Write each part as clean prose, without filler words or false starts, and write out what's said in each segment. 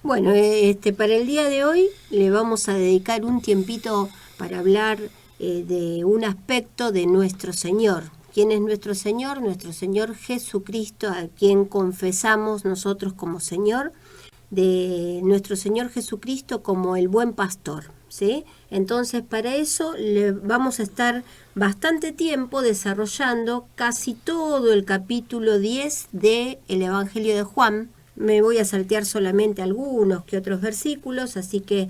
Bueno, para el día de hoy le vamos a dedicar un tiempito para hablar de un aspecto de nuestro Señor. ¿Quién es nuestro Señor? Nuestro Señor Jesucristo, a quien confesamos nosotros como Señor, de nuestro Señor Jesucristo como el buen pastor, ¿sí? Entonces, para eso le vamos a estar bastante tiempo desarrollando casi todo el capítulo 10 del Evangelio de Juan. Me voy a saltear solamente algunos que otros versículos, así que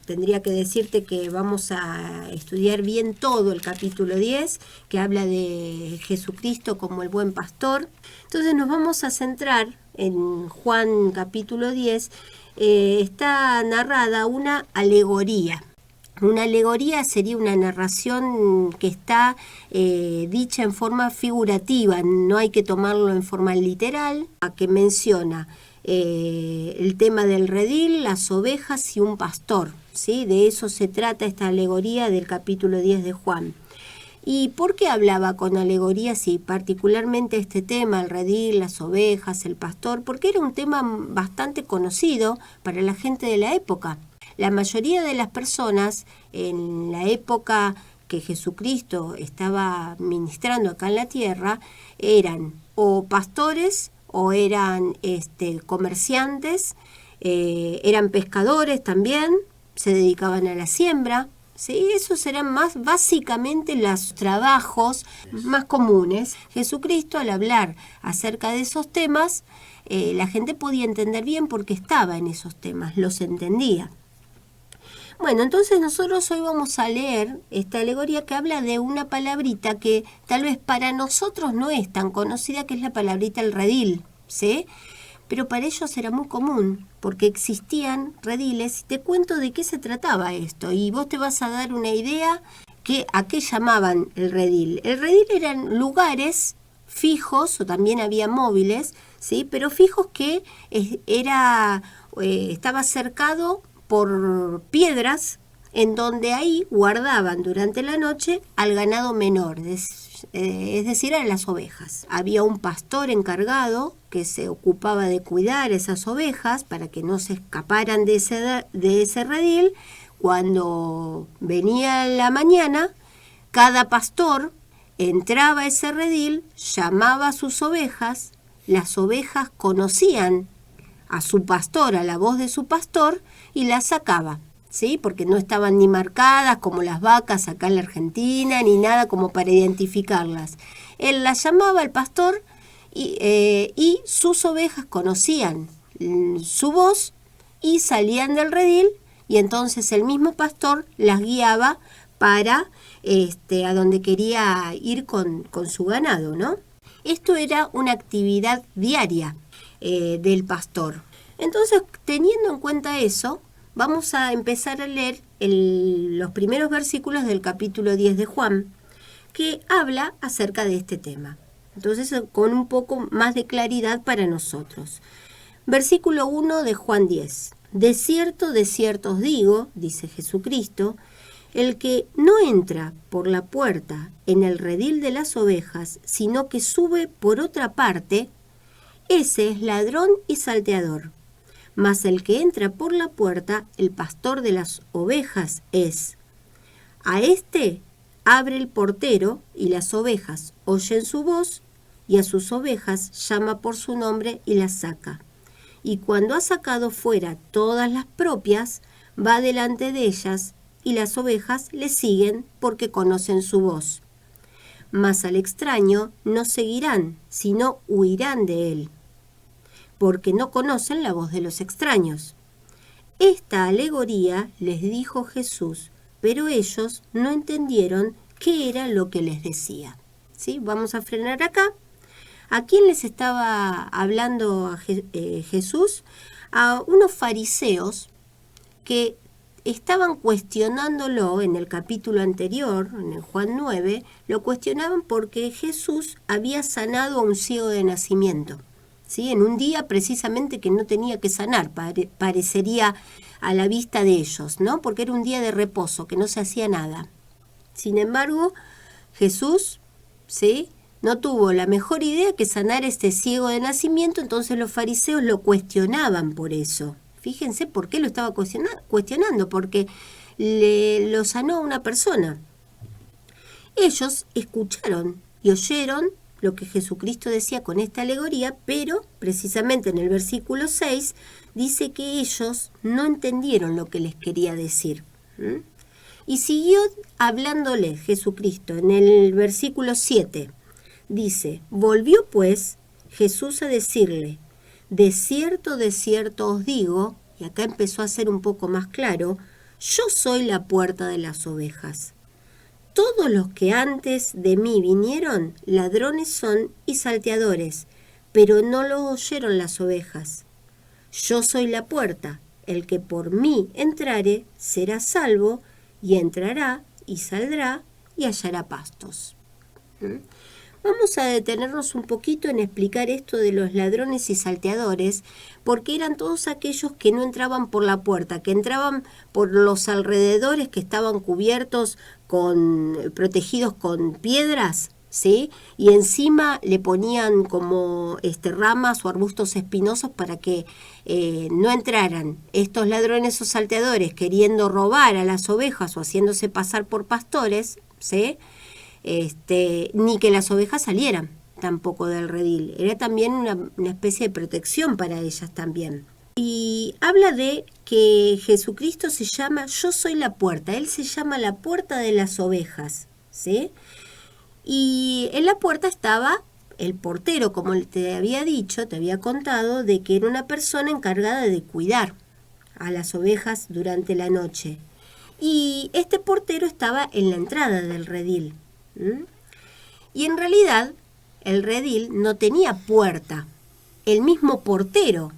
tendría que decirte que vamos a estudiar bien todo el capítulo 10, que habla de Jesucristo como el buen pastor. Entonces nos vamos a centrar en Juan capítulo 10, está narrada una alegoría. Una alegoría sería una narración que está dicha en forma figurativa, no hay que tomarlo en forma literal, que menciona el tema del redil, las ovejas y un pastor, ¿sí? De eso se trata esta alegoría del capítulo 10 de Juan. ¿Y por qué hablaba con alegorías y particularmente este tema, el redil, las ovejas, el pastor? Porque era un tema bastante conocido para la gente de la época. La mayoría de las personas en la época que Jesucristo estaba ministrando acá en la tierra eran o pastores o eran comerciantes, eran pescadores también, se dedicaban a la siembra. Sí, esos eran más básicamente los trabajos más comunes. Jesucristo, al hablar acerca de esos temas, la gente podía entender bien porque estaba en esos temas, los entendía. Bueno, entonces nosotros hoy vamos a leer esta alegoría que habla de una palabrita que tal vez para nosotros no es tan conocida, que es la palabrita el redil, ¿sí? Pero para ellos era muy común, porque existían rediles. Te cuento de qué se trataba esto, y vos te vas a dar una idea a qué llamaban el redil. El redil eran lugares fijos, o también había móviles, ¿sí? Pero fijos que estaba cercado por piedras, en donde ahí guardaban durante la noche al ganado menor, es decir, a las ovejas. Había un pastor encargado que se ocupaba de cuidar esas ovejas para que no se escaparan de ese redil. Cuando venía la mañana, cada pastor entraba a ese redil, llamaba a sus ovejas, las ovejas conocían a su pastor, a la voz de su pastor, y las sacaba, ¿sí? Porque no estaban ni marcadas como las vacas acá en la Argentina, ni nada como para identificarlas. Él las llamaba al pastor y sus ovejas conocían su voz y salían del redil, y entonces el mismo pastor las guiaba para a donde quería ir con su ganado, ¿no? Esto era una actividad diaria del pastor. Entonces, teniendo en cuenta eso, vamos a empezar a leer los primeros versículos del capítulo 10 de Juan, que habla acerca de este tema. Entonces, con un poco más de claridad para nosotros. Versículo 1 de Juan 10. De cierto os digo, dice Jesucristo, el que no entra por la puerta en el redil de las ovejas, sino que sube por otra parte, ese es ladrón y salteador. Mas el que entra por la puerta, el pastor de las ovejas es. A éste abre el portero, y las ovejas oyen su voz, y a sus ovejas llama por su nombre y las saca. Y cuando ha sacado fuera todas las propias, va delante de ellas, y las ovejas le siguen porque conocen su voz. Mas al extraño no seguirán, sino huirán de él, porque no conocen la voz de los extraños. Esta alegoría les dijo Jesús, pero ellos no entendieron qué era lo que les decía. ¿Sí? Vamos a frenar acá. ¿A quién les estaba hablando Jesús? A unos fariseos que estaban cuestionándolo en el capítulo anterior, en el Juan 9, lo cuestionaban porque Jesús había sanado a un ciego de nacimiento, ¿sí? En un día precisamente que no tenía que sanar, parecería a la vista de ellos, ¿no? Porque era un día de reposo, que no se hacía nada. Sin embargo, Jesús, ¿sí?, no tuvo la mejor idea que sanar a este ciego de nacimiento, entonces los fariseos lo cuestionaban por eso. Fíjense por qué lo estaba cuestionando, porque lo sanó a una persona. Ellos escucharon y oyeron lo que Jesucristo decía con esta alegoría, pero precisamente en el versículo 6 dice que ellos no entendieron lo que les quería decir. Y siguió hablándole Jesucristo en el versículo 7. Dice, volvió pues Jesús a decirle, de cierto os digo, y acá empezó a ser un poco más claro, yo soy la puerta de las ovejas. Todos los que antes de mí vinieron, ladrones son y salteadores, pero no lo oyeron las ovejas. Yo soy la puerta, el que por mí entrare será salvo, y entrará y saldrá y hallará pastos. Vamos a detenernos un poquito en explicar esto de los ladrones y salteadores, porque eran todos aquellos que no entraban por la puerta, que entraban por los alrededores que estaban cubiertos protegidos con piedras, ¿sí? Y encima le ponían como ramas o arbustos espinosos para que no entraran estos ladrones o salteadores queriendo robar a las ovejas o haciéndose pasar por pastores, ¿sí? Ni que las ovejas salieran tampoco del redil. Era también una especie de protección para ellas también. Y habla de que Jesucristo se llama, yo soy la puerta. Él se llama la puerta de las ovejas, ¿sí? Y en la puerta estaba el portero, como te había dicho, te había contado, de que era una persona encargada de cuidar a las ovejas durante la noche. Y este portero estaba en la entrada del redil. Y en realidad el redil no tenía puerta. El mismo portero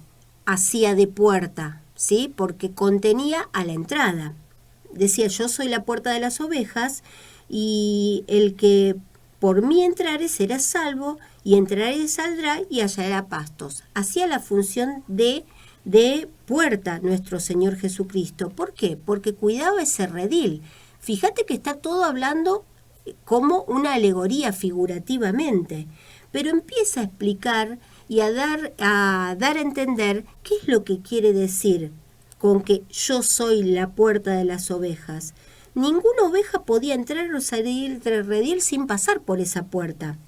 hacía de puerta, ¿sí? Porque contenía a la entrada. Decía, yo soy la puerta de las ovejas y el que por mí entrare será salvo, y entrará y saldrá y hallará pastos. Hacía la función de puerta nuestro Señor Jesucristo. ¿Por qué? Porque cuidaba ese redil. Fíjate que está todo hablando como una alegoría figurativamente, pero empieza a explicar y a dar a entender qué es lo que quiere decir con que yo soy la puerta de las ovejas. Ninguna oveja podía entrar o salir del redil sin pasar por esa puerta.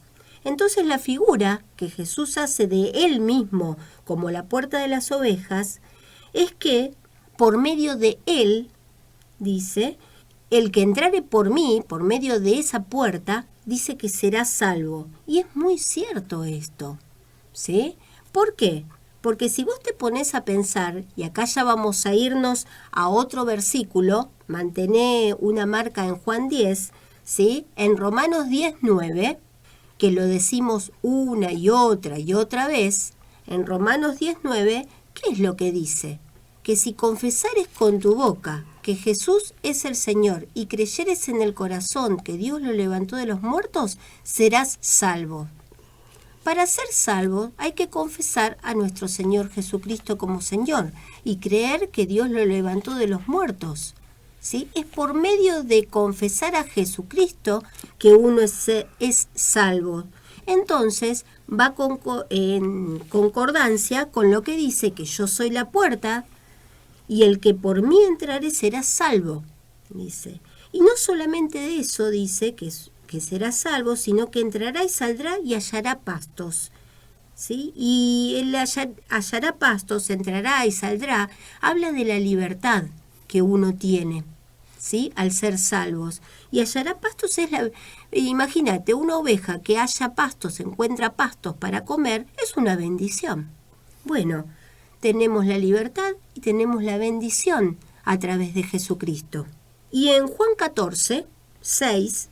Entonces la figura que Jesús hace de él mismo como la puerta de las ovejas es que por medio de él, dice, el que entrare por mí, por medio de esa puerta, dice que será salvo. Y es muy cierto esto, ¿sí? ¿Por qué? Porque si vos te pones a pensar, y acá ya vamos a irnos a otro versículo, mantené una marca en Juan 10, ¿sí? En Romanos 10:9, que lo decimos una y otra vez, en Romanos 10:9, ¿qué es lo que dice? Que si confesares con tu boca que Jesús es el Señor y creyeres en el corazón que Dios lo levantó de los muertos, serás salvo. Para ser salvo hay que confesar a nuestro Señor Jesucristo como Señor y creer que Dios lo levantó de los muertos, ¿sí? Es por medio de confesar a Jesucristo que uno es salvo. Entonces va en concordancia con lo que dice que yo soy la puerta y el que por mí entrare será salvo, dice. Y no solamente de eso dice que será salvo, sino que entrará y saldrá y hallará pastos, ¿sí? Y el hallará pastos, entrará y saldrá, habla de la libertad que uno tiene, ¿sí? Al ser salvos. Y hallará pastos imagínate, una oveja que haya pastos, encuentra pastos para comer, es una bendición. Bueno, tenemos la libertad y tenemos la bendición a través de Jesucristo. Y en Juan 14:6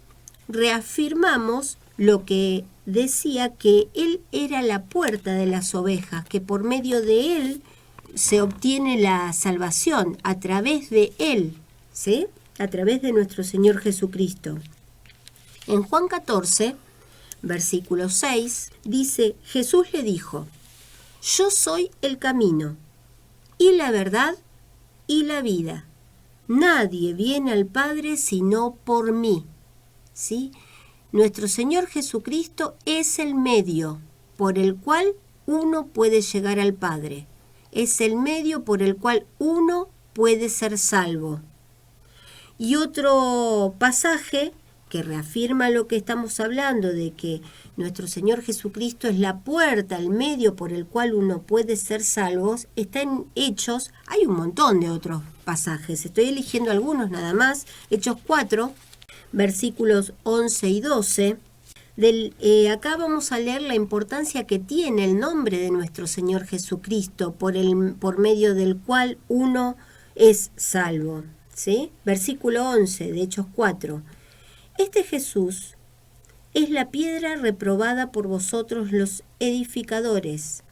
reafirmamos lo que decía que Él era la puerta de las ovejas, que por medio de Él se obtiene la salvación, a través de Él, ¿sí? A través de nuestro Señor Jesucristo. En Juan 14, versículo 6, dice, Jesús le dijo, yo soy el camino, y la verdad, y la vida. Nadie viene al Padre sino por mí, ¿sí? Nuestro Señor Jesucristo es el medio por el cual uno puede llegar al Padre. Es el medio por el cual uno puede ser salvo. Y otro pasaje que reafirma lo que estamos hablando, de que nuestro Señor Jesucristo es la puerta, el medio por el cual uno puede ser salvo, está en Hechos. Hay un montón de otros pasajes, estoy eligiendo algunos nada más. Hechos 4, versículos 11 y 12. Acá vamos a leer la importancia que tiene el nombre de nuestro Señor Jesucristo, por medio del cual uno es salvo, ¿sí? Versículo 11 de Hechos 4. Este Jesús es la piedra reprobada por vosotros los edificadores,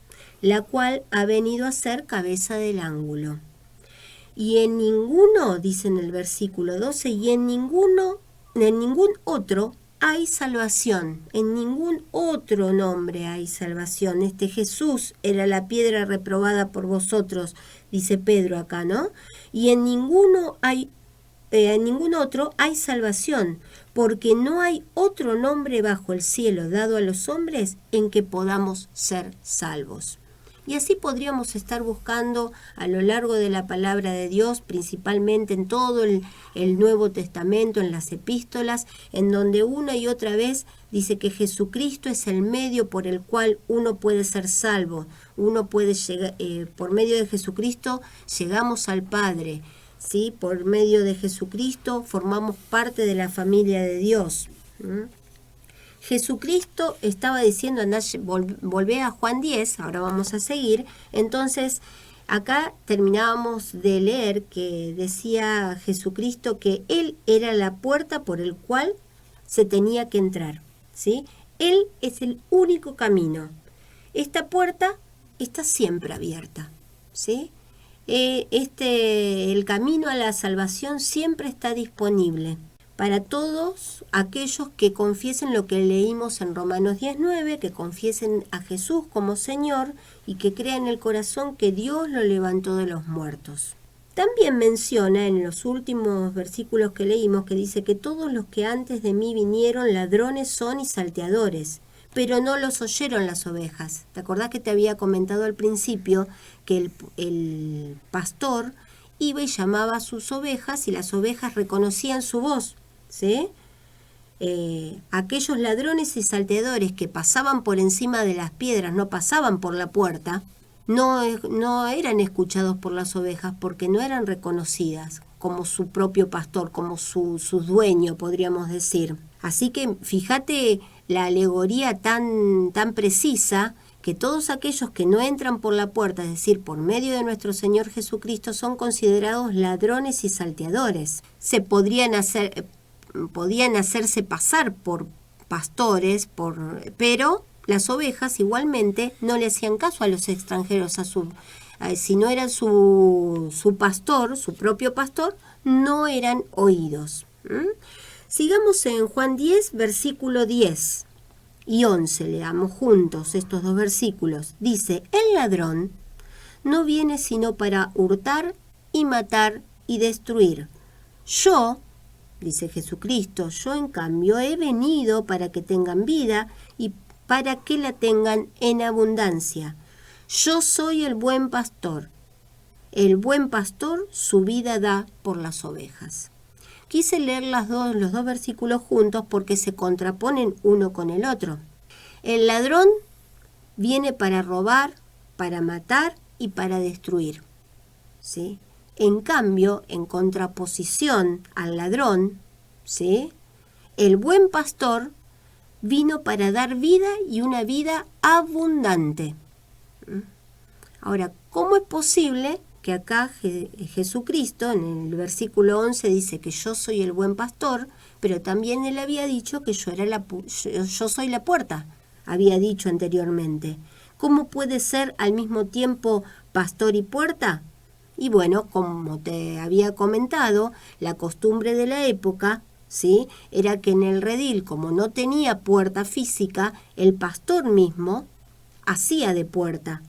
la cual ha venido a ser cabeza del ángulo. Y en ninguno, dice en el versículo 12, y en ningún otro hay salvación, en ningún otro nombre hay salvación. Este Jesús era la piedra reprobada por vosotros, dice Pedro acá, ¿no? Y en ningún otro hay salvación, porque no hay otro nombre bajo el cielo dado a los hombres en que podamos ser salvos. Y así podríamos estar buscando a lo largo de la palabra de Dios, principalmente en todo el Nuevo Testamento, en las epístolas, en donde una y otra vez dice que Jesucristo es el medio por el cual uno puede ser salvo. Uno puede llegar, por medio de Jesucristo llegamos al Padre, ¿sí? Por medio de Jesucristo formamos parte de la familia de Dios. Jesucristo estaba diciendo, volvé a Juan 10, ahora vamos a seguir. Entonces, acá terminábamos de leer que decía Jesucristo que Él era la puerta por el cual se tenía que entrar, ¿sí? Él es el único camino. Esta puerta está siempre abierta, ¿sí? El camino a la salvación siempre está disponible para todos aquellos que confiesen lo que leímos en Romanos 19, que confiesen a Jesús como Señor y que crean en el corazón que Dios lo levantó de los muertos. También menciona en los últimos versículos que leímos que dice que todos los que antes de mí vinieron ladrones son y salteadores, pero no los oyeron las ovejas. ¿Te acordás que te había comentado al principio que el pastor iba y llamaba a sus ovejas y las ovejas reconocían su voz? ¿Sí? Aquellos ladrones y salteadores que pasaban por encima de las piedras, no pasaban por la puerta, no eran escuchados por las ovejas porque no eran reconocidas como su propio pastor, como su dueño, podríamos decir. Así que fíjate la alegoría tan precisa, que todos aquellos que no entran por la puerta, es decir, por medio de nuestro Señor Jesucristo, son considerados ladrones y salteadores. Podían hacerse pasar por pastores, pero las ovejas igualmente no le hacían caso a los extranjeros, si no eran su pastor, su propio pastor, no eran oídos. Sigamos en Juan 10, versículo 10 y 11, leamos juntos estos dos versículos. Dice, el ladrón no viene sino para hurtar y matar y destruir. Yo, dice Jesucristo, yo en cambio he venido para que tengan vida y para que la tengan en abundancia. Yo soy el buen pastor. El buen pastor su vida da por las ovejas. Quise leer los dos versículos juntos porque se contraponen uno con el otro. El ladrón viene para robar, para matar y para destruir, ¿sí? En cambio, en contraposición al ladrón, ¿sí?, el buen pastor vino para dar vida y una vida abundante. Ahora, ¿cómo es posible que acá Jesucristo, en el versículo 11, dice que yo soy el buen pastor, pero también él había dicho que yo soy la puerta, había dicho anteriormente? ¿Cómo puede ser al mismo tiempo pastor y puerta? Y bueno, como te había comentado, la costumbre de la época, ¿sí?, era que en el redil, como no tenía puerta física, el pastor mismo hacía de puerta.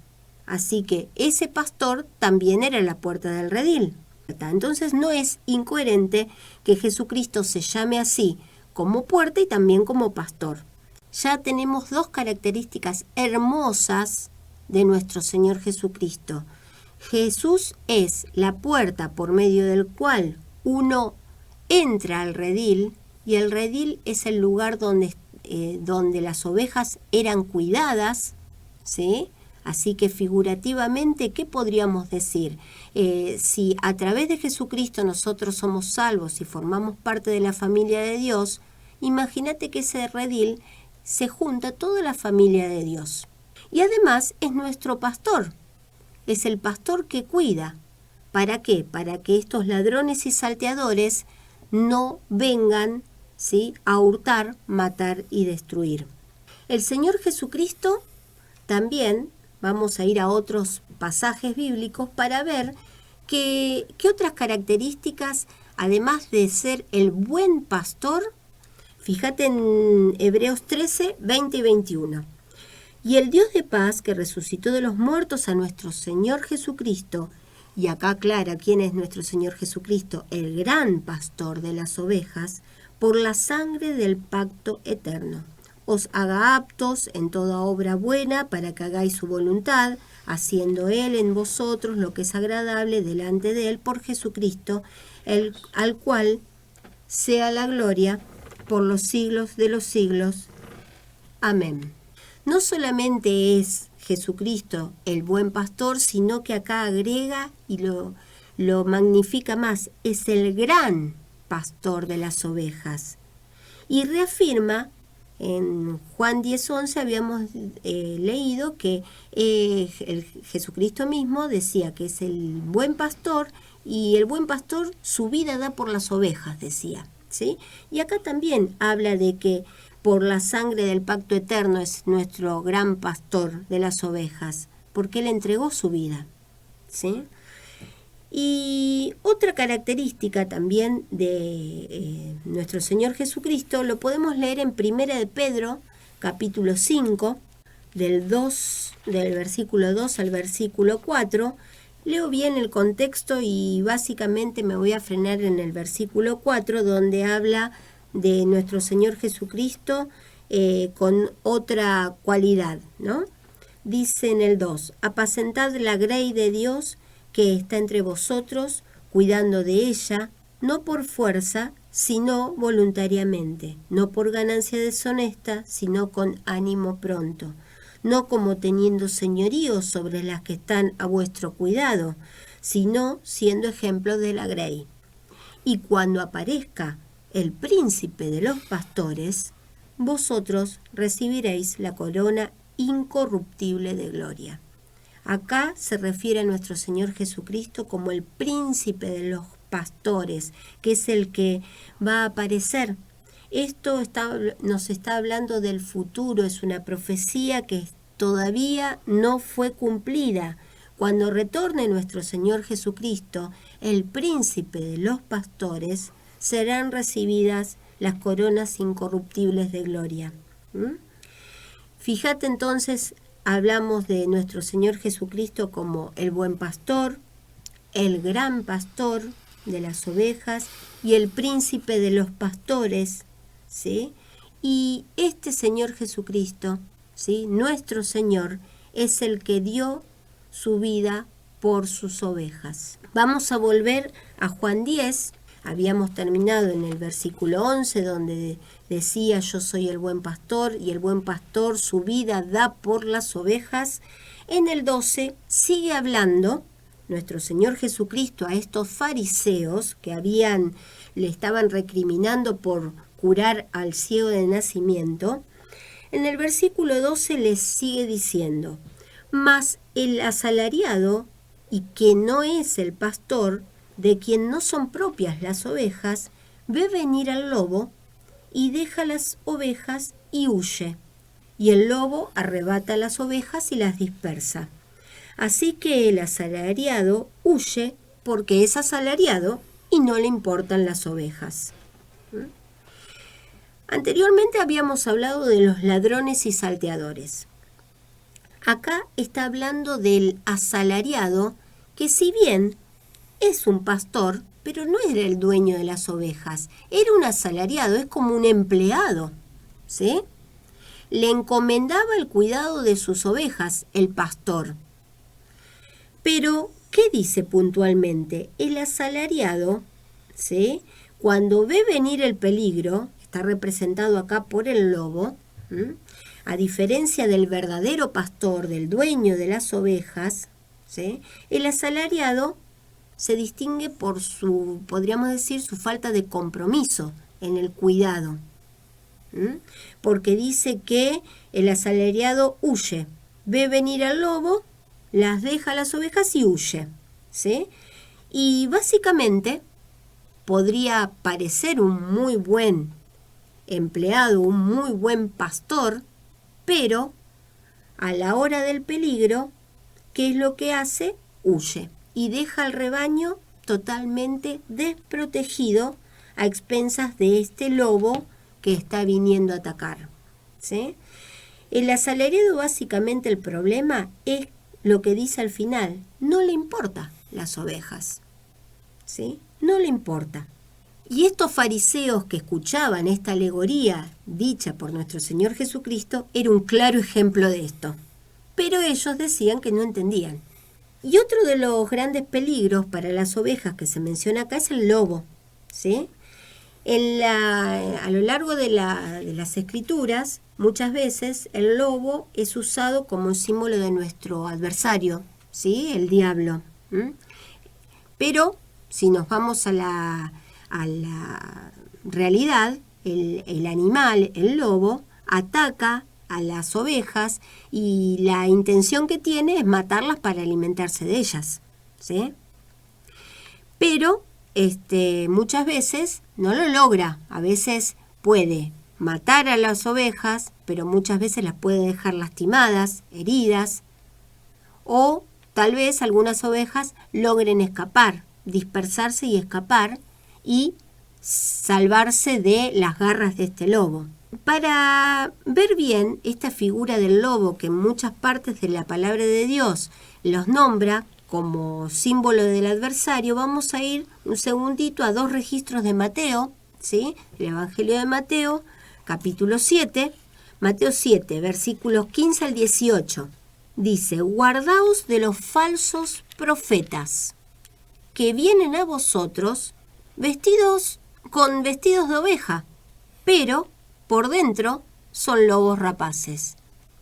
Así que ese pastor también era la puerta del redil. Entonces no es incoherente que Jesucristo se llame así como puerta y también como pastor. Ya tenemos dos características hermosas de nuestro Señor Jesucristo. Jesús es la puerta por medio del cual uno entra al redil, y el redil es el lugar donde las ovejas eran cuidadas, ¿sí? Así que figurativamente, ¿qué podríamos decir? Si a través de Jesucristo nosotros somos salvos y formamos parte de la familia de Dios, imagínate que ese redil se junta toda la familia de Dios. Y además es nuestro pastor, es el pastor que cuida. ¿Para qué? Para que estos ladrones y salteadores no vengan, ¿sí?, a hurtar, matar y destruir. El Señor Jesucristo también, vamos a ir a otros pasajes bíblicos para ver qué otras características, además de ser el buen pastor. Fíjate en Hebreos 13, 20 y 21. Y el Dios de paz, que resucitó de los muertos a nuestro Señor Jesucristo, y acá aclara quién es nuestro Señor Jesucristo, el gran pastor de las ovejas, por la sangre del pacto eterno, os haga aptos en toda obra buena para que hagáis su voluntad, haciendo Él en vosotros lo que es agradable delante de Él por Jesucristo, al cual sea la gloria por los siglos de los siglos. Amén. No solamente es Jesucristo el buen pastor, sino que acá agrega y lo magnifica más, es el gran pastor de las ovejas. Y reafirma, en Juan 10:11 habíamos leído que Jesucristo mismo decía que es el buen pastor, y el buen pastor su vida da por las ovejas, decía, ¿sí? Y acá también habla de que por la sangre del pacto eterno es nuestro gran pastor de las ovejas, porque Él entregó su vida, ¿sí? Y otra característica también de nuestro Señor Jesucristo lo podemos leer en 1 de Pedro, capítulo 5, del versículo 2 al versículo 4. Leo bien el contexto y básicamente me voy a frenar en el versículo 4, donde habla de nuestro Señor Jesucristo con otra cualidad, ¿no? Dice en el 2, apacentad la grey de Dios que está entre vosotros, cuidando de ella, no por fuerza, sino voluntariamente, no por ganancia deshonesta, sino con ánimo pronto, no como teniendo señorío sobre las que están a vuestro cuidado, sino siendo ejemplo de la grey. Y cuando aparezca el príncipe de los pastores, vosotros recibiréis la corona incorruptible de gloria. Acá se refiere a nuestro Señor Jesucristo como el príncipe de los pastores, que es el que va a aparecer. Esto nos está hablando del futuro, es una profecía que todavía no fue cumplida. Cuando retorne nuestro Señor Jesucristo, el príncipe de los pastores, serán recibidas las coronas incorruptibles de gloria. Fíjate entonces, hablamos de nuestro Señor Jesucristo como el buen pastor, el gran pastor de las ovejas y el príncipe de los pastores, ¿sí? Y este Señor Jesucristo, ¿sí?, nuestro Señor, es el que dio su vida por sus ovejas. Vamos a volver a Juan 10. Habíamos terminado en el versículo 11, donde decía, yo soy el buen pastor, y el buen pastor su vida da por las ovejas. En el 12 sigue hablando nuestro Señor Jesucristo a estos fariseos que le estaban recriminando por curar al ciego de nacimiento. En el versículo 12 les sigue diciendo, mas el asalariado, y que no es el pastor, de quien no son propias las ovejas, ve venir al lobo y deja las ovejas y huye. Y el lobo arrebata las ovejas y las dispersa. Así que el asalariado huye porque es asalariado y no le importan las ovejas. Anteriormente habíamos hablado de los ladrones y salteadores. Acá está hablando del asalariado, que si bien es un pastor, pero no era el dueño de las ovejas, era un asalariado, es como un empleado, ¿sí? Le encomendaba el cuidado de sus ovejas, el pastor. Pero, ¿qué dice puntualmente? El asalariado, ¿sí?, cuando ve venir el peligro, está representado acá por el lobo, a diferencia del verdadero pastor, del dueño de las ovejas, ¿sí?, el asalariado se distingue por su, podríamos decir, su falta de compromiso en el cuidado. Porque dice que el asalariado huye, ve venir al lobo, las deja a las ovejas y huye, ¿sí? Y básicamente podría parecer un muy buen empleado, un muy buen pastor, pero a la hora del peligro, ¿qué es lo que hace? Huye y deja al rebaño totalmente desprotegido a expensas de este lobo que está viniendo a atacar, ¿sí? El asalariado, básicamente el problema es lo que dice al final, no le importa las ovejas, ¿sí? No le importa. Y estos fariseos que escuchaban esta alegoría dicha por nuestro Señor Jesucristo era un claro ejemplo de esto. Pero ellos decían que no entendían. Y otro de los grandes peligros para las ovejas que se menciona acá es el lobo, ¿sí? A lo largo de las escrituras, muchas veces el lobo es usado como símbolo de nuestro adversario, ¿sí?, el diablo. Pero si nos vamos a la realidad, el animal, el lobo, ataca a las ovejas y la intención que tiene es matarlas para alimentarse de ellas, ¿sí? Pero muchas veces no lo logra, a veces puede matar a las ovejas, pero muchas veces las puede dejar lastimadas, heridas, o tal vez algunas ovejas logren escapar, dispersarse y escapar y salvarse de las garras de este lobo. Para ver bien esta figura del lobo que en muchas partes de la palabra de Dios los nombra como símbolo del adversario, vamos a ir un segundito a 2 registros de Mateo, ¿sí? El Evangelio de Mateo, capítulo 7, Mateo 7, versículos 15 al 18. Dice, guardaos de los falsos profetas, que vienen a vosotros con vestidos de oveja, pero por dentro son lobos rapaces.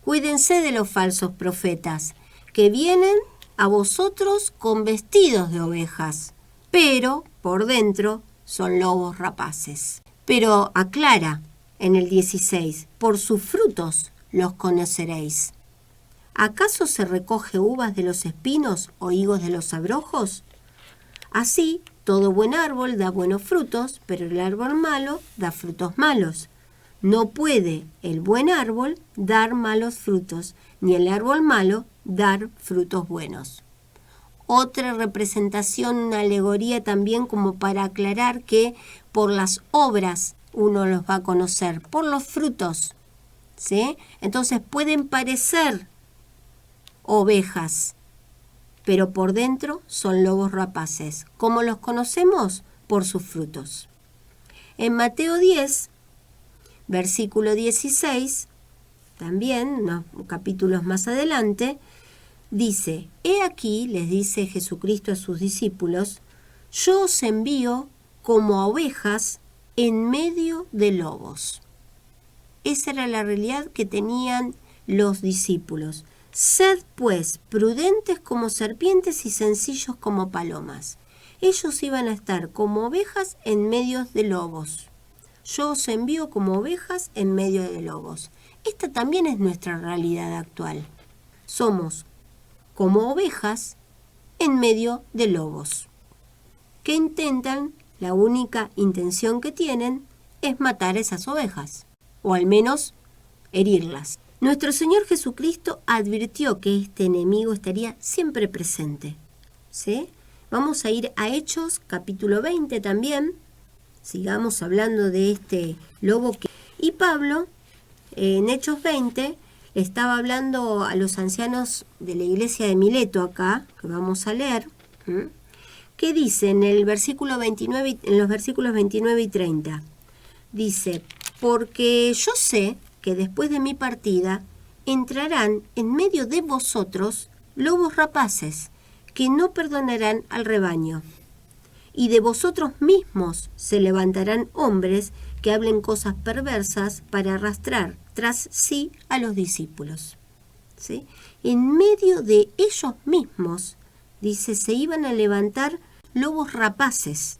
Cuídense de los falsos profetas, que vienen a vosotros con vestidos de ovejas, pero por dentro son lobos rapaces. Pero aclara en el 16, por sus frutos los conoceréis. ¿Acaso se recoge uvas de los espinos o higos de los abrojos? Así, todo buen árbol da buenos frutos, pero el árbol malo da frutos malos. No puede el buen árbol dar malos frutos, ni el árbol malo dar frutos buenos. Otra representación, una alegoría también como para aclarar que por las obras uno los va a conocer, por los frutos, ¿sí? Entonces pueden parecer ovejas, pero por dentro son lobos rapaces. ¿Cómo los conocemos? Por sus frutos. En Mateo 10, versículo 16, también, unos capítulos más adelante, dice, he aquí, les dice Jesucristo a sus discípulos, yo os envío como a ovejas en medio de lobos. Esa era la realidad que tenían los discípulos. Sed, pues, prudentes como serpientes y sencillos como palomas. Ellos iban a estar como ovejas en medio de lobos. Yo os envío como ovejas en medio de lobos. Esta también es nuestra realidad actual. Somos como ovejas en medio de lobos, que intentan, la única intención que tienen es matar a esas ovejas, o al menos herirlas. Nuestro Señor Jesucristo advirtió que este enemigo estaría siempre presente, ¿sí? Vamos a ir a Hechos, capítulo 20 también. Sigamos hablando de este lobo. Y Pablo, en Hechos 20, estaba hablando a los ancianos de la iglesia de Mileto acá, que vamos a leer, ¿Qué dice en el versículo 29, en los versículos 29 y 30? Dice, porque yo sé que después de mi partida entrarán en medio de vosotros lobos rapaces que no perdonarán al rebaño. Y de vosotros mismos se levantarán hombres que hablen cosas perversas para arrastrar tras sí a los discípulos. ¿Sí? En medio de ellos mismos, dice, se iban a levantar lobos rapaces.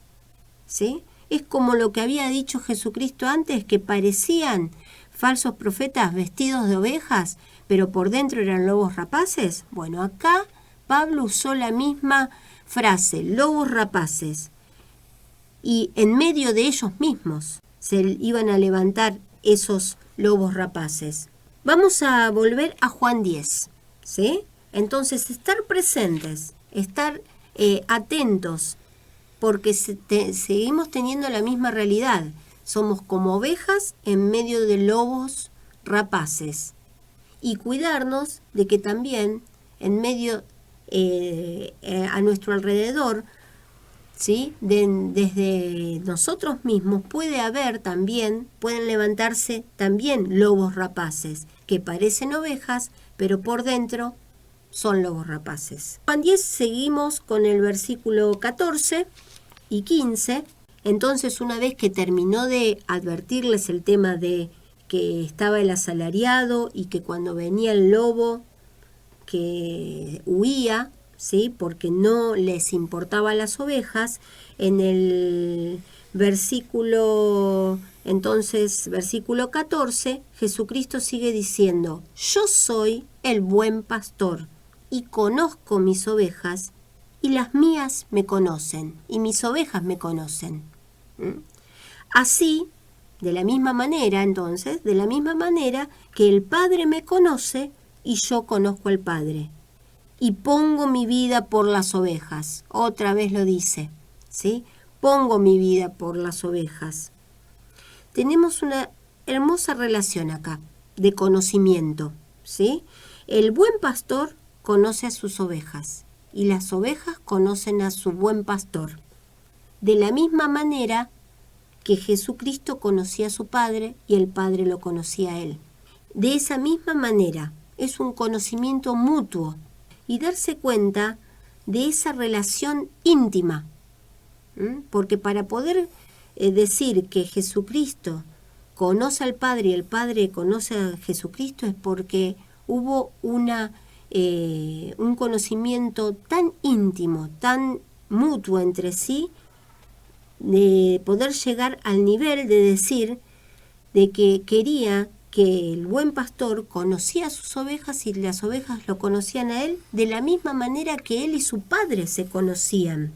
¿Sí? Es como lo que había dicho Jesucristo antes, que parecían falsos profetas vestidos de ovejas, pero por dentro eran lobos rapaces. Bueno, acá Pablo usó la misma frase, lobos rapaces, y en medio de ellos mismos se iban a levantar esos lobos rapaces. Vamos a volver a Juan 10, ¿sí? Entonces, estar presentes, estar atentos, porque seguimos teniendo la misma realidad. Somos como ovejas en medio de lobos rapaces. Y cuidarnos de que también en medio, a nuestro alrededor, ¿sí? Desde nosotros mismos pueden levantarse también lobos rapaces, que parecen ovejas, pero por dentro son lobos rapaces. Juan 10, seguimos con el versículo 14 y 15. Entonces, una vez que terminó de advertirles el tema de que estaba el asalariado y que cuando venía el lobo que huía, ¿sí? Porque no les importaba las ovejas, en el versículo 14, Jesucristo sigue diciendo, yo soy el buen pastor y conozco mis ovejas y las mías me conocen y mis ovejas me conocen. Así, de la misma manera que el Padre me conoce y yo conozco al Padre. Y pongo mi vida por las ovejas. Otra vez lo dice, ¿sí? Pongo mi vida por las ovejas. Tenemos una hermosa relación acá, de conocimiento, ¿sí? El buen pastor conoce a sus ovejas y las ovejas conocen a su buen pastor. De la misma manera que Jesucristo conocía a su Padre y el Padre lo conocía a él. De esa misma manera, es un conocimiento mutuo y darse cuenta de esa relación íntima. Porque para poder decir que Jesucristo conoce al Padre y el Padre conoce a Jesucristo es porque hubo un conocimiento tan íntimo, tan mutuo entre sí, de poder llegar al nivel de decir de que quería que el buen pastor conocía a sus ovejas y las ovejas lo conocían a él de la misma manera que él y su padre se conocían.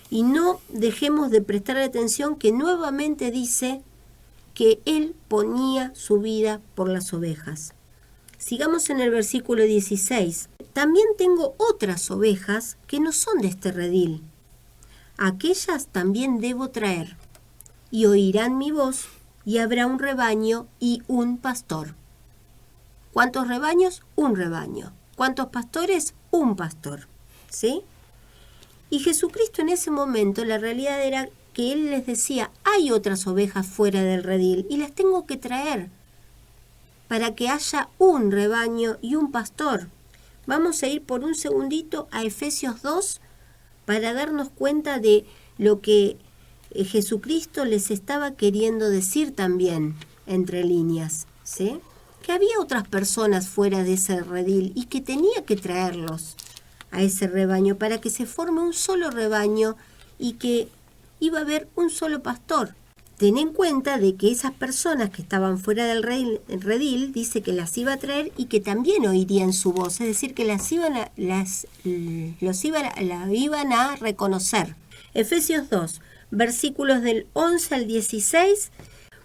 Y no dejemos de prestar atención que nuevamente dice que él ponía su vida por las ovejas. Sigamos en el versículo 16. También tengo otras ovejas que no son de este redil. Aquellas también debo traer, y oirán mi voz, y habrá un rebaño y un pastor. ¿Cuántos rebaños? Un rebaño. ¿Cuántos pastores? Un pastor. ¿Sí? Y Jesucristo en ese momento, la realidad era que Él les decía, hay otras ovejas fuera del redil, y las tengo que traer, para que haya un rebaño y un pastor. Vamos a ir por un segundito a Efesios 2, para darnos cuenta de lo que Jesucristo les estaba queriendo decir también entre líneas, ¿sí? Que había otras personas fuera de ese redil y que tenía que traerlos a ese rebaño para que se forme un solo rebaño y que iba a haber un solo pastor. Ten en cuenta de que esas personas que estaban fuera del redil, dice que las iba a traer y que también oirían su voz, es decir, que la iban a reconocer. Efesios 2, versículos del 11 al 16.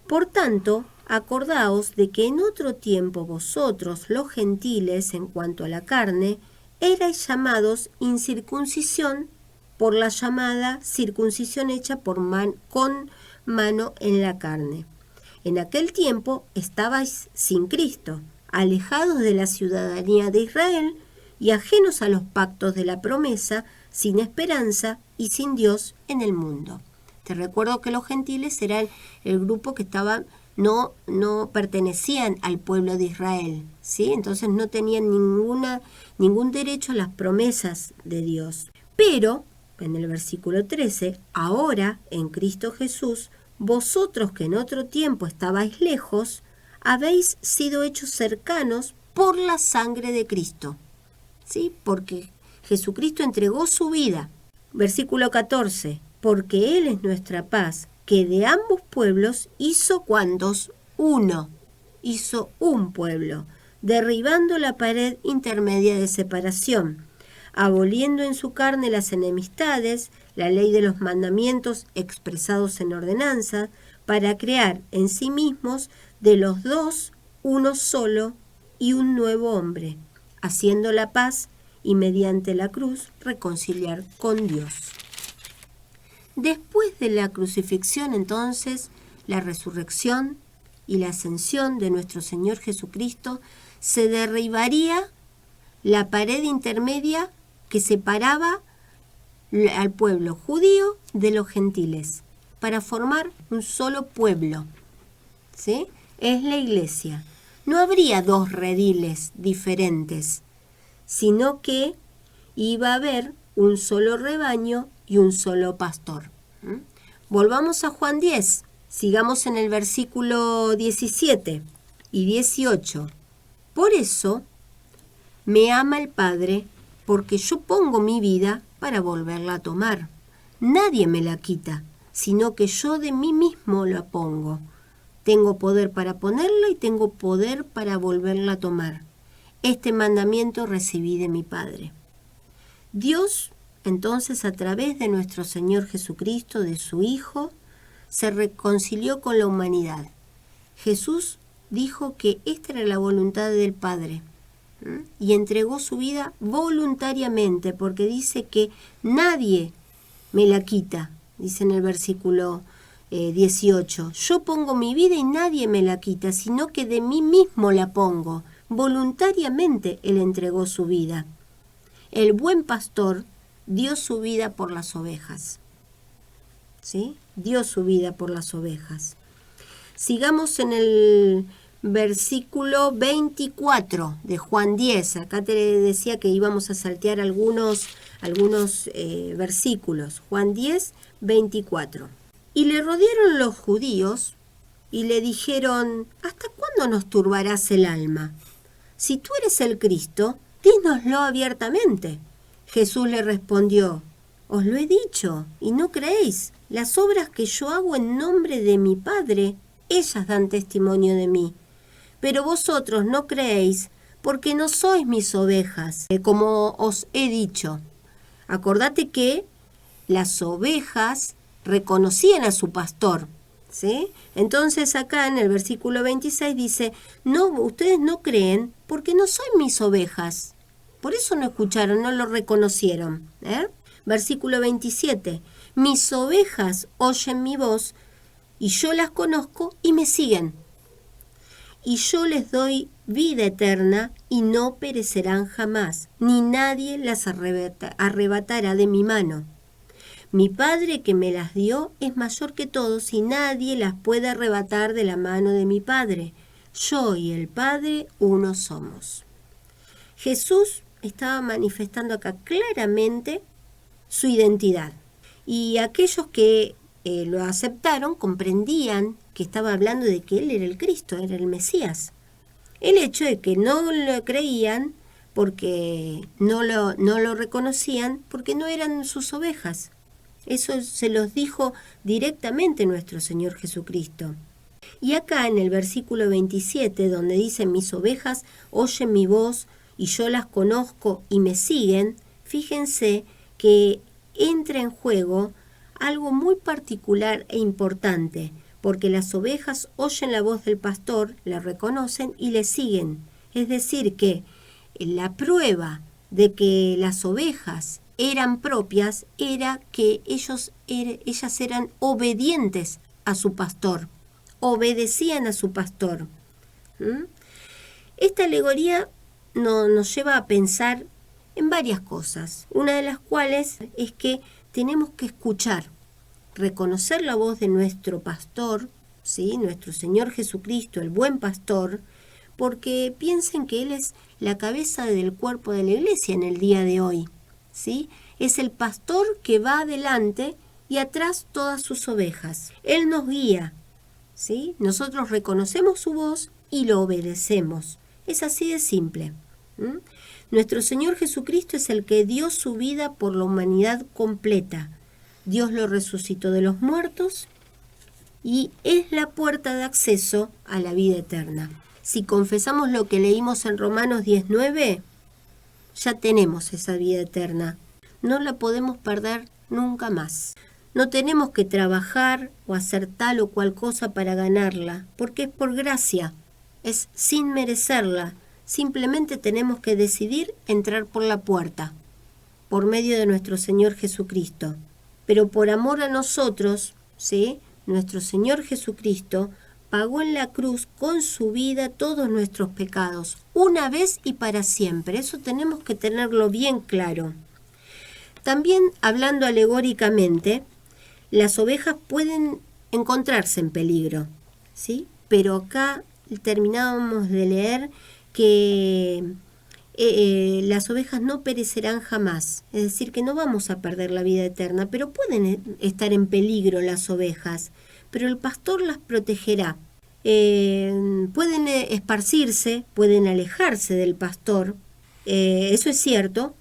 Por tanto, acordaos de que en otro tiempo vosotros, los gentiles, en cuanto a la carne, erais llamados incircuncisión por la llamada circuncisión hecha con mano en la carne. En aquel tiempo estabais sin Cristo, alejados de la ciudadanía de Israel y ajenos a los pactos de la promesa, sin esperanza y sin Dios en el mundo. Te recuerdo que los gentiles eran el grupo que no pertenecían al pueblo de Israel, ¿sí? Entonces no tenían ningún derecho a las promesas de Dios. Pero, en el versículo 13, ahora en Cristo Jesús, vosotros que en otro tiempo estabais lejos, habéis sido hechos cercanos por la sangre de Cristo, ¿sí? Porque Jesucristo entregó su vida. Versículo 14, porque Él es nuestra paz, que de ambos pueblos hizo ¿cuántos? Uno, hizo un pueblo, derribando la pared intermedia de separación, aboliendo en su carne las enemistades, la ley de los mandamientos expresados en ordenanza, para crear en sí mismos de los dos uno solo y un nuevo hombre, haciendo la paz y mediante la cruz reconciliar con Dios. Después de la crucifixión, entonces, la resurrección y la ascensión de nuestro Señor Jesucristo, se derribaría la pared intermedia que separaba al pueblo judío de los gentiles, para formar un solo pueblo, ¿sí? Es la iglesia. No habría dos rediles diferentes, sino que iba a haber un solo rebaño y un solo pastor. Volvamos a Juan 10, sigamos en el versículo 17 y 18. Por eso me ama el Padre, porque yo pongo mi vida para volverla a tomar. Nadie me la quita, sino que yo de mí mismo la pongo. Tengo poder para ponerla y tengo poder para volverla a tomar. Este mandamiento recibí de mi Padre. Dios, entonces, a través de nuestro Señor Jesucristo, de su Hijo, se reconcilió con la humanidad. Jesús dijo que esta era la voluntad del Padre, y entregó su vida voluntariamente, porque dice que nadie me la quita, dice en el versículo 18. Yo pongo mi vida y nadie me la quita, sino que de mí mismo la pongo. Voluntariamente Él entregó su vida. El buen pastor dio su vida por las ovejas, ¿sí? Dio su vida por las ovejas. Sigamos en el versículo 24 de Juan 10. Acá te decía que íbamos a saltear algunos versículos. Juan 10, 24. Y le rodearon los judíos y le dijeron: ¿hasta cuándo nos turbarás el alma? Si tú eres el Cristo, dínoslo abiertamente. Jesús le respondió: os lo he dicho y no creéis. Las obras que yo hago en nombre de mi Padre, ellas dan testimonio de mí. Pero vosotros no creéis, porque no sois mis ovejas, como os he dicho. Acordate que las ovejas reconocían a su pastor, ¿sí? Entonces acá en el versículo 26 dice: no, ustedes no creen porque no son mis ovejas. Por eso no escucharon, no lo reconocieron. Versículo 27. Mis ovejas oyen mi voz y yo las conozco y me siguen. Y yo les doy vida eterna y no perecerán jamás, ni nadie las arrebatará de mi mano. Mi Padre que me las dio es mayor que todos y nadie las puede arrebatar de la mano de mi Padre. Yo y el Padre uno somos. Jesús estaba manifestando acá claramente su identidad. Y aquellos que lo aceptaron comprendían que estaba hablando de que Él era el Cristo, era el Mesías. El hecho de que no lo creían porque no lo reconocían, porque no eran sus ovejas. Eso se los dijo directamente nuestro Señor Jesucristo. Y acá en el versículo 27, donde dice: mis ovejas oyen mi voz y yo las conozco y me siguen, fíjense que entra en juego algo muy particular e importante, porque las ovejas oyen la voz del pastor, la reconocen y le siguen. Es decir, que la prueba de que las ovejas eran propias era que ellas eran obedientes a su pastor, obedecían a su pastor. Esta alegoría nos lleva a pensar En varias cosas, una de las cuales es que tenemos que escuchar, reconocer la voz de nuestro pastor, ¿sí? Nuestro Señor Jesucristo, el buen pastor, porque piensen que Él es la cabeza del cuerpo de la iglesia en el día de hoy, ¿sí? Es el pastor que va adelante y atrás todas sus ovejas. Él nos guía, ¿sí? Nosotros reconocemos su voz y lo obedecemos. Es así de simple. Nuestro Señor Jesucristo es el que dio su vida por la humanidad completa. Dios lo resucitó de los muertos y es la puerta de acceso a la vida eterna. Si confesamos lo que leímos en Romanos 19, ya tenemos esa vida eterna. No la podemos perder nunca más. No tenemos que trabajar o hacer tal o cual cosa para ganarla, porque es por gracia, es sin merecerla. Simplemente tenemos que decidir entrar por la puerta, por medio de nuestro Señor Jesucristo. Pero por amor a nosotros, ¿sí? Nuestro Señor Jesucristo pagó en la cruz con su vida todos nuestros pecados, una vez y para siempre. Eso tenemos que tenerlo bien claro. También, hablando alegóricamente, las ovejas pueden encontrarse en peligro, ¿sí? Pero acá terminábamos de leer que las ovejas no perecerán jamás, es decir, que no vamos a perder la vida eterna, pero pueden estar en peligro las ovejas, pero el pastor las protegerá. Pueden esparcirse, pueden alejarse del pastor, eso es cierto.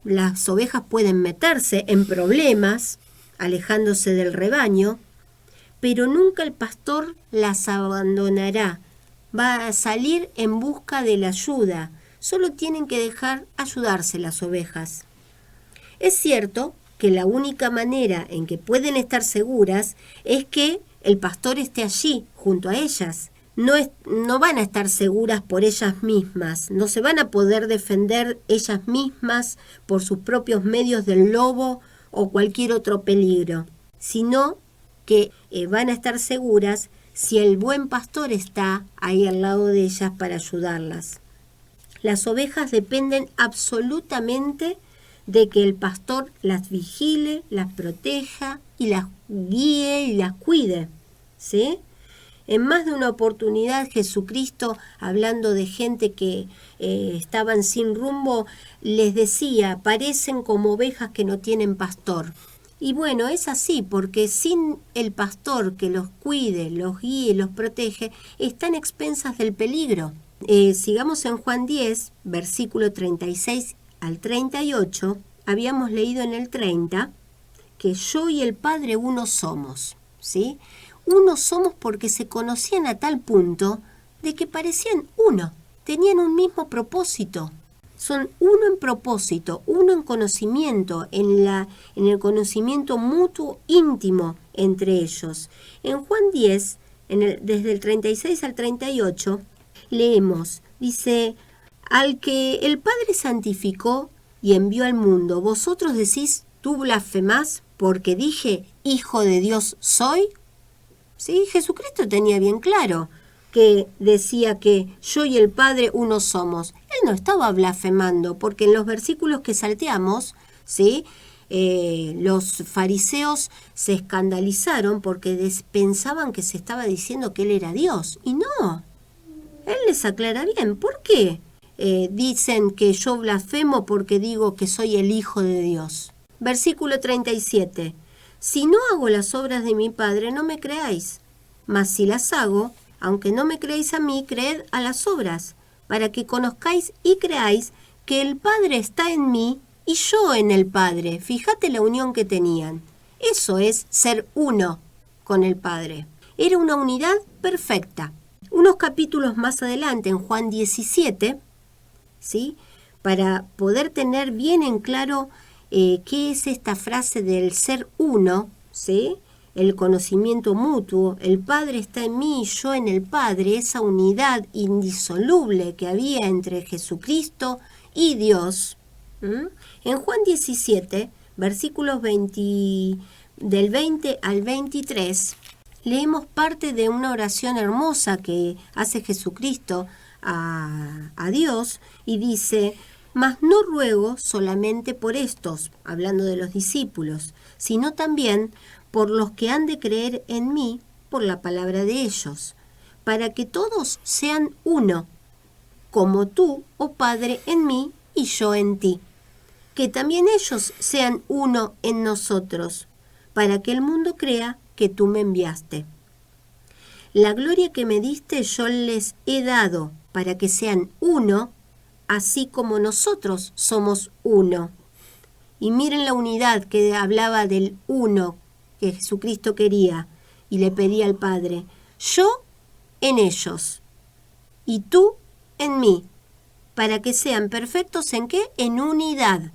Las ovejas pueden meterse en problemas, alejándose del rebaño, pero nunca el pastor las abandonará. Va a salir en busca de la ayuda. Solo tienen que dejar ayudarse las ovejas. Es cierto que la única manera en que pueden estar seguras es que el pastor esté allí, junto a ellas. No van a estar seguras por ellas mismas, no se van a poder defender ellas mismas por sus propios medios del lobo o cualquier otro peligro, sino que van a estar seguras si el buen pastor está ahí al lado de ellas para ayudarlas. Las ovejas dependen absolutamente de que el pastor las vigile, las proteja y las guíe y las cuide, ¿sí? En más de una oportunidad Jesucristo, hablando de gente que estaban sin rumbo, les decía, parecen como ovejas que no tienen pastor. Y bueno, es así, porque sin el pastor que los cuide, los guíe, los protege, están expensas del peligro. Sigamos en Juan 10, versículo 36 al 38, habíamos leído en el 30, que yo y el Padre uno somos, ¿sí? Uno somos porque se conocían a tal punto de que parecían uno, tenían un mismo propósito. Son uno en propósito, uno en conocimiento, en el conocimiento mutuo íntimo entre ellos. En Juan 10, desde el 36 al 38, leemos, dice, al que el Padre santificó y envió al mundo, vosotros decís, tú blasfemás porque dije, Hijo de Dios soy. Sí, Jesucristo tenía bien claro que decía que yo y el Padre uno somos. Él no estaba blasfemando, porque en los versículos que salteamos, ¿sí? Los fariseos se escandalizaron porque pensaban que se estaba diciendo que Él era Dios. Y no, Él les aclara bien. ¿Por qué dicen que yo blasfemo porque digo que soy el Hijo de Dios? Versículo 37. Si no hago las obras de mi Padre, no me creáis. Mas si las hago, aunque no me creéis a mí, creed a las obras, para que conozcáis y creáis que el Padre está en mí y yo en el Padre. Fíjate la unión que tenían. Eso es ser uno con el Padre. Era una unidad perfecta. Unos capítulos más adelante, en Juan 17, ¿sí? Para poder tener bien en claro qué es esta frase del ser uno, ¿sí? El conocimiento mutuo, el Padre está en mí y yo en el Padre, esa unidad indisoluble que había entre Jesucristo y Dios. En Juan 17, versículos del 20 al 23, leemos parte de una oración hermosa que hace Jesucristo a Dios y dice, Mas no ruego solamente por estos, hablando de los discípulos, sino también por los que han de creer en mí por la palabra de ellos, para que todos sean uno, como tú, oh Padre, en mí y yo en ti. Que también ellos sean uno en nosotros, para que el mundo crea que tú me enviaste. La gloria que me diste yo les he dado, para que sean uno, así como nosotros somos uno. Y miren la unidad que hablaba del uno que Jesucristo quería y le pedía al Padre. Yo en ellos y tú en mí, para que sean perfectos ¿en qué? En unidad,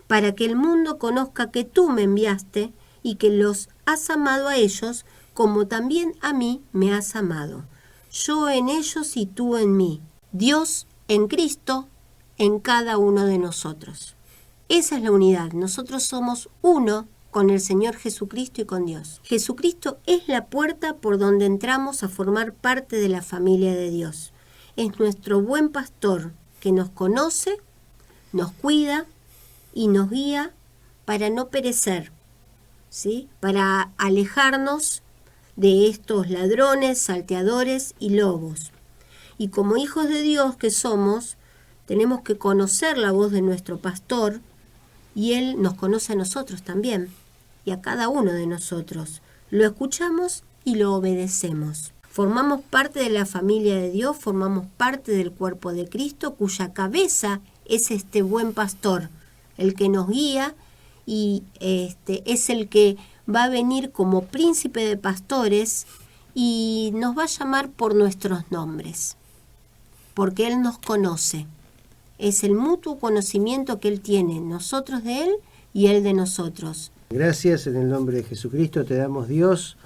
para que el mundo conozca que tú me enviaste y que los has amado a ellos como también a mí me has amado. Yo en ellos y tú en mí. Dios en Cristo, en cada uno de nosotros. Esa es la unidad. Nosotros somos uno con el Señor Jesucristo y con Dios. Jesucristo es la puerta por donde entramos a formar parte de la familia de Dios. Es nuestro buen pastor que nos conoce, nos cuida y nos guía para no perecer, ¿sí? Para alejarnos de estos ladrones, salteadores y lobos. Y como hijos de Dios que somos, tenemos que conocer la voz de nuestro pastor y Él nos conoce a nosotros también y a cada uno de nosotros. Lo escuchamos y lo obedecemos. Formamos parte de la familia de Dios, formamos parte del cuerpo de Cristo, cuya cabeza es este buen pastor, el que nos guía y es el que va a venir como príncipe de pastores y nos va a llamar por nuestros nombres, porque Él nos conoce. Es el mutuo conocimiento que Él tiene, nosotros de Él y Él de nosotros. Gracias en el nombre de Jesucristo, te damos Dios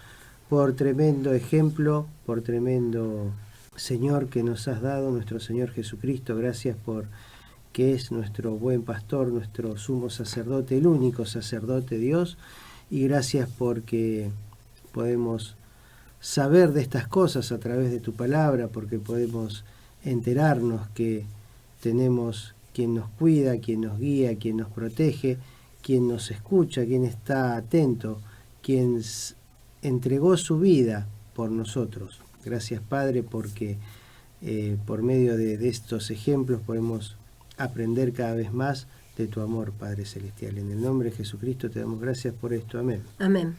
por tremendo ejemplo, por tremendo Señor que nos has dado, nuestro Señor Jesucristo. Gracias por que es nuestro buen pastor, nuestro sumo sacerdote, el único sacerdote Dios. Y gracias porque podemos saber de estas cosas a través de tu palabra, porque podemos enterarnos que tenemos quien nos cuida, quien nos guía, quien nos protege, quien nos escucha, quien está atento, quien entregó su vida por nosotros. Gracias, Padre, porque por medio de estos ejemplos podemos aprender cada vez más de tu amor, Padre Celestial. En el nombre de Jesucristo te damos gracias por esto. Amén. Amén.